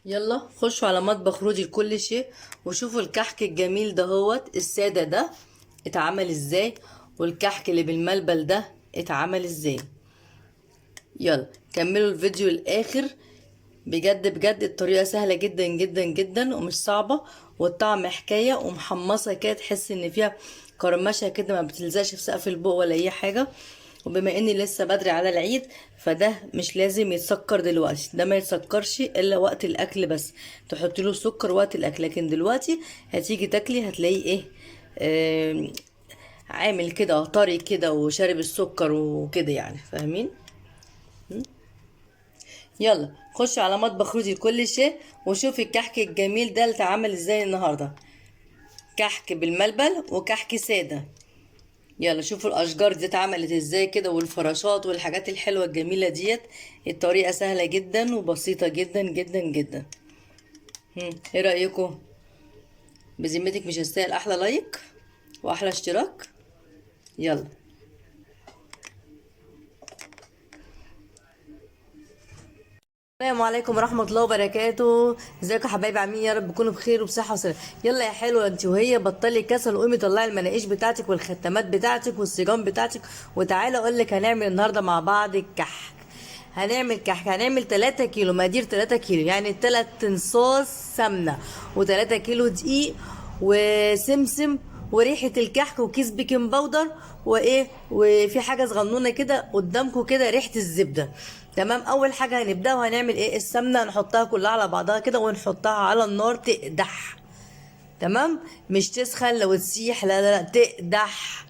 يلا خشوا على مطبخ رودي لكل شيء وشوفوا الكحك الجميل ده هوت السادة ده اتعمل ازاي، والكحك اللي بالملبل ده اتعمل ازاي. يلا كملوا الفيديو الاخر. بجد بجد الطريقة سهلة جدا جدا جدا ومش صعبة، والطعم حكاية ومحمصة كده، تحس ان فيها كرمشة كده، ما بتلزقش في سقف البق ولا اي حاجة. وبما اني لسه بدري على العيد فده مش لازم يتسكر دلوقتي، ده ما يتسكرش الا وقت الاكل بس، تحط له سكر وقت الاكل. لكن دلوقتي هتيجي تاكلي هتلاقيه ايه، آه عامل كده طري كده وشارب السكر وكده، يعني فاهمين. يلا خش على مطبخ رودي لكل شيء وشوفي الكحك الجميل ده اللي اتعمل ازاي النهارده. كحك بالملبل وكحك ساده. يلا شوفوا الاشجار دي اتعملت ازاي كده، والفراشات والحاجات الحلوه الجميله ديت. الطريقه سهله جدا وبسيطه جدا جدا جدا. ايه رايكم؟ بذمتك مش هستاهل احلى لايك واحلى اشتراك؟ يلا. السلام عليكم ورحمة الله وبركاته. ازيكم يا حبايبي، عاملين يا رب تكونوا بخير وبصحة وسلامة. يلا يا حلوة انت وهي، بطلي كسل وقومي طلعي المناقيش بتاعتك والختمات بتاعتك والسيجان بتاعتك، وتعالى اقول لك هنعمل النهارده مع بعض الكحك. هنعمل كحك، هنعمل 3 كيلو مقادير، 3 كيلو يعني 3 تنصاص سمنة، و3 كيلو دقيق، وسمسم، وريحة الكحك، وكيس بيكنج باودر، وايه، وفي حاجة صغنونة كده قدامكم كده، ريحة الزبدة. تمام. اول حاجة هنبدأ وهنعمل ايه، السمنة نحطها كلها على بعضها كده ونحطها على النار تقدح. تمام. مش تسخن لو تسيح، لا لا لا، تقدح.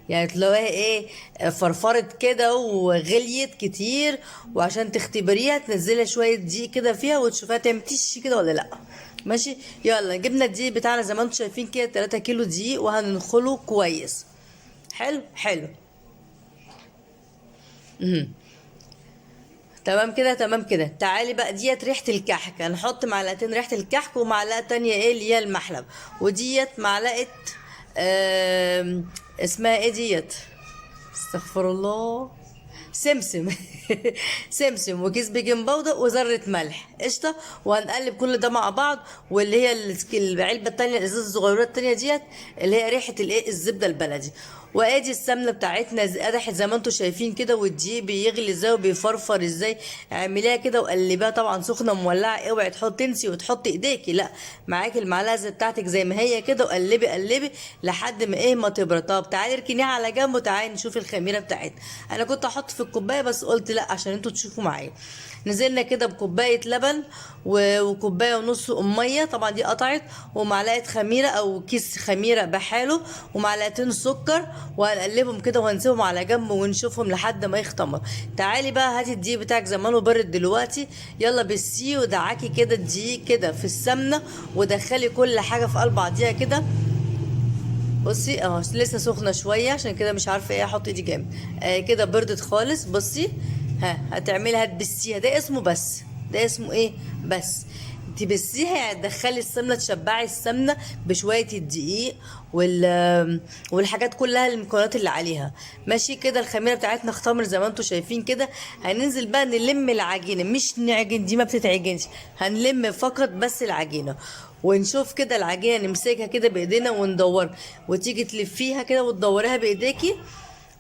يعني تلاقيها ايه، فرفرت كده وغليت كتير، وعشان تختبريها تنزلي شويه دقيق كده فيها وتشوفيها تعمل تش كده ولا لا. ماشي. يلا جبنا الدقيق بتاعنا زي ما انتم شايفين كده، 3 كيلو دقيق، وهننخله كويس. حلو حلو. تمام كده تمام كده. تعالي بقى ديت ريحة الكحك، هنحط معلقتين ريحة الكحك، ومعلقة تانية ايه اللي هي المحلب، وديت معلقة اسمها ايه ديت، استغفر الله، سمسم. سمسم، وكيس بيكنج باودر، وذرة ملح، قشطة. وهنقلب كل ده مع بعض. واللي هي العلبة التانية، الازازة الصغيرة التانية ديت، اللي هي ريحة الايه، الزبدة البلدي. وادي السمنة بتاعتنا قدحت زي ما انتم شايفين كده، والدقيق بيغلي ازاي وبيفرفر ازاي. اعمليها كده وقلبيها، طبعا سخنة مولعة، اوعي تنسي وتحطي ايديكي، لا، معاكي المعلقة بتاعتك زي ما هي كده، وقلبي قلبي لحد ما ايه، ما تبرد. طب تعالي اركنيها على جنب وتعالي نشوف الخميرة بتاعتنا. انا كنت احط في الكوبايه بس قلت لا عشان انتوا تشوفوا معايا. نزلنا كده بكوبايه لبن، وكوبايه ونص ميه، طبعا دي قطعت، ومعلقه خميره او كيس خميره بحاله، ومعلقتين سكر، وهنقلبهم كده وهنسيبهم على جنب ونشوفهم لحد ما يختمر. تعالي بقى هاتي الدقيق بتاعك زي ما هو بارد دلوقتي. يلا بالسي ودعكي كده الدقيق كده في السمنه، ودخلي كل حاجه في قلب بعضيها كده. بصي اهو لسه سخنه شويه، عشان كده مش عارفه ايه احط ايدي جامد. كده بردت خالص. بصي، ها هتعملها تبسيها، ده اسمه بس، ده اسمه ايه، بس. تبسيها يعني تدخلي السمنه، تشبعي السمنه بشويه الدقيق والحاجات كلها، المكونات اللي عليها. ماشي كده. الخميره بتاعتنا اختمر زي ما انتم شايفين كده. هننزل بقى نلم العجينه، مش نعجن، دي ما بتتعجنش، هنلم فقط بس العجينه. ونشوف كده العجينه، نمسكها كده بايدينا وندور، وتيجي تلفيها كده وتدوريها بايديكي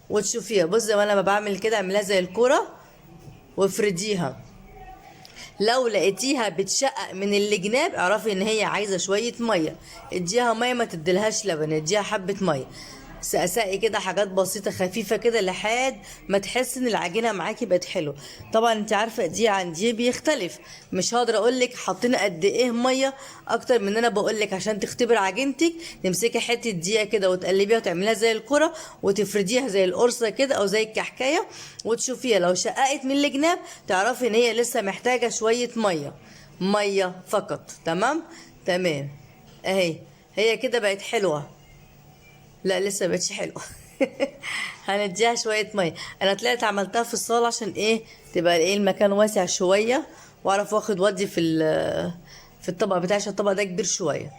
وتشوفيها. بص زي ما انا ما بعمل كده، اعملها زي الكوره وافرديها. لو لقيتيها بتشقق من الجناب، اعرفي ان هي عايزه شويه ميه، اديها ميه، ما تديلهاش لبن، اديها حبه ميه. سقسقي كده حاجات بسيطه خفيفه كده لحد ما تحس ان العجينه معاكي بقت حلوه. طبعا انت عارفه دي عن دي بيختلف، مش هقدر اقول لك حاطين قد ايه ميه اكتر من انا بقول لك. عشان تختبر عجينتك تمسكي حته دقيقه كده وتقلبيها وتعمليها زي الكره، وتفرديها زي القرصه كده او زي الكحكايه، وتشوفيها لو شققت من الجناب تعرفي ان هي لسه محتاجه شويه ميه، ميه فقط. تمام تمام. اهي هي كده بقت حلوه. لا لسه بقتش حلوه. هنديها شويه ميه. انا طلعت عملتها في الصاله عشان ايه، تبقى ايه المكان واسع شويه، واعرف واخد ودي في الطبق بتاعي، عشان الطبق ده كبير شويه.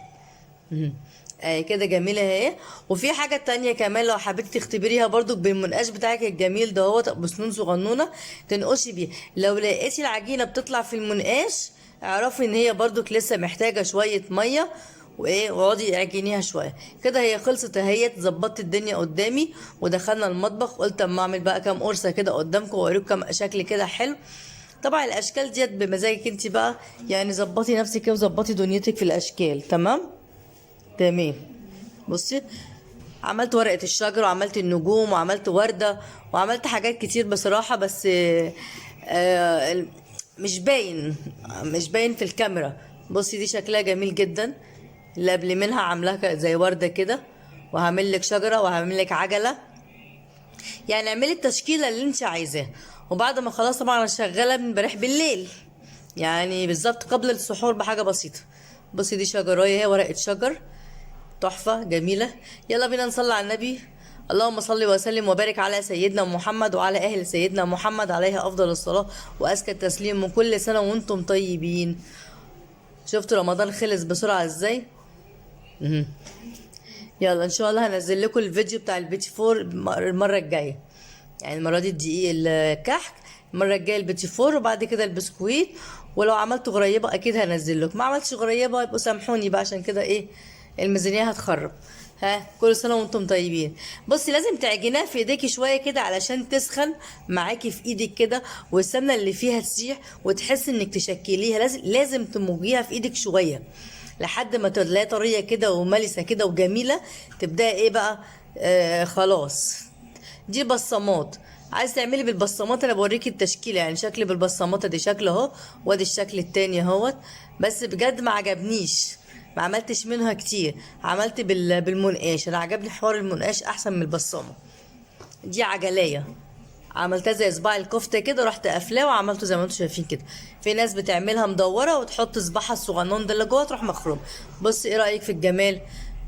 كده جميلة اهي. وفي حاجة تانية كمان لو حبيتي تختبريها برضو بالمنقاش بتاعك الجميل ده، هو بسنون صغنونة تنقشي بيه. لو لقيتي العجينة بتطلع في المنقاش اعرفي ان هي برضك لسه محتاجه شويه ميه، وايه، واقعدي اعجنيها شويه كده. هي خلصت اهيت، ظبطت الدنيا قدامي ودخلنا المطبخ. قلت اما اعمل بقى كام قرصه كده قدامكم واوريكم كام شكل كده حلو. طبعا الاشكال ديت بمزاجك انت بقى، يعني ظبطي نفسك كده وظبطي دنيتك في الاشكال. تمام تمام. بصي، عملت ورقة الشجر وعملت النجوم وعملت وردة وعملت حاجات كتير بصراحة، بس آه، مش باين، مش باين في الكاميرا. بصي دي شكلها جميل جدا. اللي قبل منها عاملاها زي وردة كده، وهعمل لك شجرة وهعمل لك عجلة. يعني اعملي التشكيلة اللي انت عايزاها. وبعد ما خلاص طبعا انا شغالة من امبارح بالليل، يعني بالظبط قبل السحور بحاجة بسيطة. بصي دي شجراية، هي ورقة شجر تحفة جميلة. يلا بينا نصلي على النبي. اللهم صل وسلم وبارك على سيدنا محمد وعلى أهل سيدنا محمد عليه أفضل الصلاة وأزكى التسليم. من كل سنة وأنتم طيبين. شفتوا رمضان خلص بسرعة إزاي؟ مهم. يلا إن شاء الله هنزل لكم الفيديو بتاع البيتي فور المرة الجاية. يعني المرة دي الدقيق الكحك، المرة الجاية البيتي فور، وبعد كده البسكويت. ولو عملت غريبة أكيد هنزل لكم. ما عملتش غريبة يبقوا سامحوني بقى، عشان كده إيه، الميزانية هتخرب. ها، كل سنة وانتم طيبين. بصي لازم تعجنيها في ايديكي شوية كده علشان تسخن معاكي في ايدك كده، والسمنة اللي فيها تسيح وتحس انك تشكليها. لازم تموجيها في ايدك شوية لحد ما تلاقيها طرية كده وملسة كده وجميلة. تبدأي ايه بقى، خلاص. دي بصمات. عايز تعملي بالبصمات انا بوريكي التشكيله، يعني شكل بالبصمات دي شكل اهو، وادي الشكل التاني اهوت. بس بجد ما عجبنيش، ما عملتش منها كتير. عملت بالمنقاش. انا عجبني حوار المنقاش احسن من البصمه. دي عجليه، عملتها زي صباع الكفته كده، رحت قافلاه وعملته زي ما انتم شايفين كده. في ناس بتعملها مدوره وتحط صباعها الصغنون ده اللي جوه تروح مخروم. بص ايه رايك في الجمال.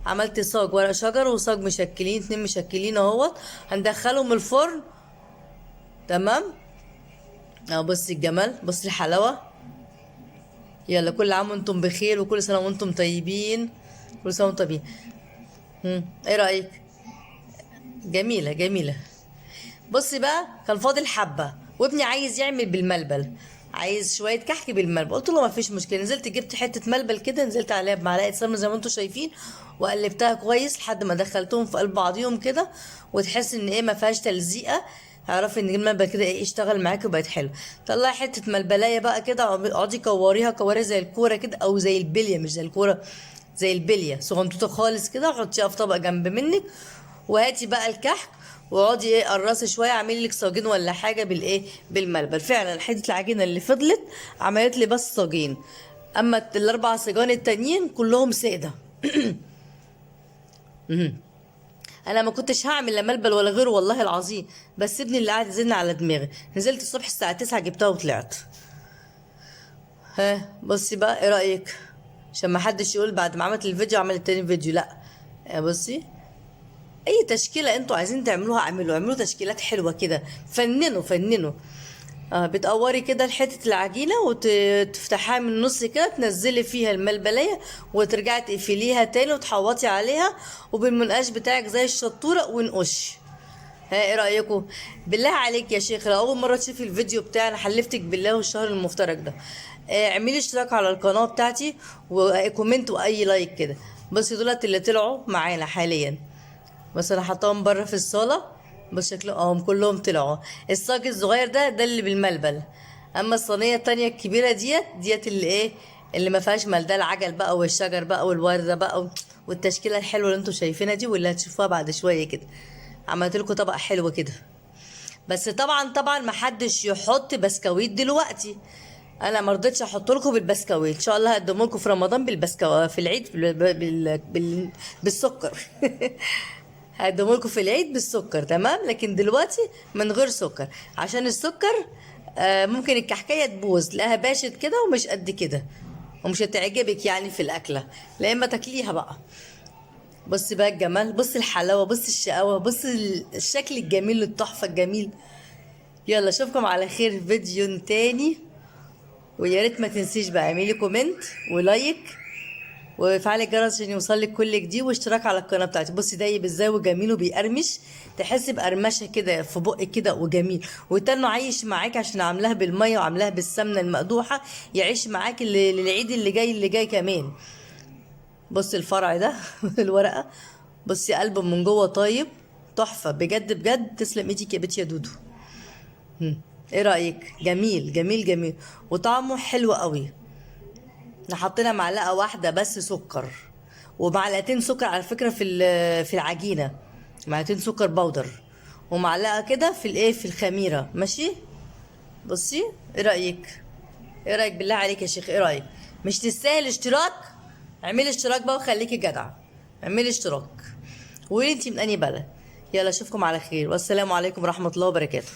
عملت صاج ورق شجر وصاج مشكلين، 2 مشكلين اهوت. هندخلهم الفرن. تمام. اهو بصي الجمال، بصي الحلاوه. يلا كل عام وانتم بخير وكل سنه وانتم طيبين. كل سنه وانتم طيبين. ايه رايك؟ جميله جميله. بصي بقى، كان فاضل حبه وابني عايز يعمل بالملبل، عايز شويه كحك بالملبل. قلت له ما فيش مشكله. نزلت جبت حته ملبل كده، نزلت عليها بمعلقه سمنه زي ما انتم شايفين، وقلبتها كويس لحد ما دخلتهم في قلب بعضيهم كده، وتحس ان ايه ما فيهاش تلزيقه. اعرفي ان الملبل كده ايه اشتغل معاكي وبقت حلو. طلعي حته ملبلايه بقى كده، اقعدي كوريها كوريها زي الكوره كده، او زي البليه، مش زي الكوره، زي البليه صغنطوطه خالص كده، وحطيها في طبق جنب منك. وهاتي بقى الكحك واقعدي ايه قرصي شويه، اعملي لك صاجين ولا حاجه بالايه، بالملبل. فعلا حته العجينه اللي فضلت عملت لي بس صاجين، اما الاربع صاجان التانيين كلهم ساده. انا ما كنتش هعمل لا ملبل ولا غيره والله العظيم، بس ابني اللي قاعد يزن على دماغي. نزلت الصبح الساعه 9 جبتها وطلعت. ها بصي بقى ايه رايك، عشان ما حدش يقول بعد ما عملت الفيديو عملت تاني فيديو. لا، بصي، اي تشكيله انتوا عايزين تعملوها اعملوا تشكيلات حلوه كده. فننوا فننوا. بتقوري كده حته العجينه وتفتحها من النص كده، تنزلي فيها الملبليه وترجعي تقفليها تاني وتحوطي عليها، وبالمنقاش بتاعك زي الشطوره ونقش. ها ايه رايكم؟ بالله عليك يا شيخ، لو اول مره تشوفي الفيديو بتاعي انا حلفتك بالله والشهر المفترج ده، اعملي اشتراك على القناه بتاعتي وكومنت واي لايك كده. بصي دولت اللي طلعوا معانا حاليا. بس انا حطاهم بره في الصاله، بس شكلهم كلهم طلعوا. الصاج الصغير ده اللي بالملبل. اما الصينيه التانية الكبيره ديت اللي ايه، اللي ما فيهاش مال، ده العجل بقى والشجر بقى والورده بقى والتشكيله الحلوه اللي انتوا شايفينها دي واللي هتشوفوها بعد شويه كده. عملت لكم طبق حلو كده. بس طبعا ما حدش يحط بسكويت دلوقتي. انا ما رضيتش احط لكم بالبسكويت. ان شاء الله هقدم لكم في رمضان بالبسكويت، في العيد بالسكر. هقدمه لكم في العيد بالسكر. تمام، لكن دلوقتي من غير سكر، عشان السكر ممكن الكحكايه تبوظ، تلاقيها باشت كده ومش قد كده، ومش هتعجبك يعني في الاكله، لا اما تاكليها بقى. بصي بقى الجمال، بصي الحلاوه، بصي الشقاوه، بصي الشكل الجميل التحفه الجميل. يلا اشوفكم على خير في فيديو تاني. ويا ريت ما تنسيش بقى اعملي كومنت ولايك وفعلي الجرس عشان يوصلك كل جديد، واشتراك على القناه بتاعتي. بصي دايب ازاي وجميل وبيقرمش، تحس بقرمشه كده في بقك كده وجميل، وتنه عايش معاك عشان عاملاها بالميه وعاملاها بالسمنه المقدوحه، يعيش معاك للعيد اللي جاي كمان. بصي الفرع ده الورقه، بصي قلب من جوه طيب، تحفه بجد بجد. تسلم ايديك يا بنت يا دودو. ايه رايك؟ جميل جميل جميل، وطعمه حلو قوي. احنا حطينا معلقه واحده بس سكر، ومعلقتين سكر على فكره في العجينه، معلقتين سكر بودر، ومعلقه كده في الايه في الخميره، ماشي. بصي ايه رايك؟ ايه رايك بالله عليك يا شيخ؟ ايه رايك؟ مش تستاهل اشتراك؟ اعملي اشتراك بقى وخليكي جدع، اعملي اشتراك. وقولي انتي من انهي بلد. يلا اشوفكم على خير، والسلام عليكم ورحمه الله وبركاته.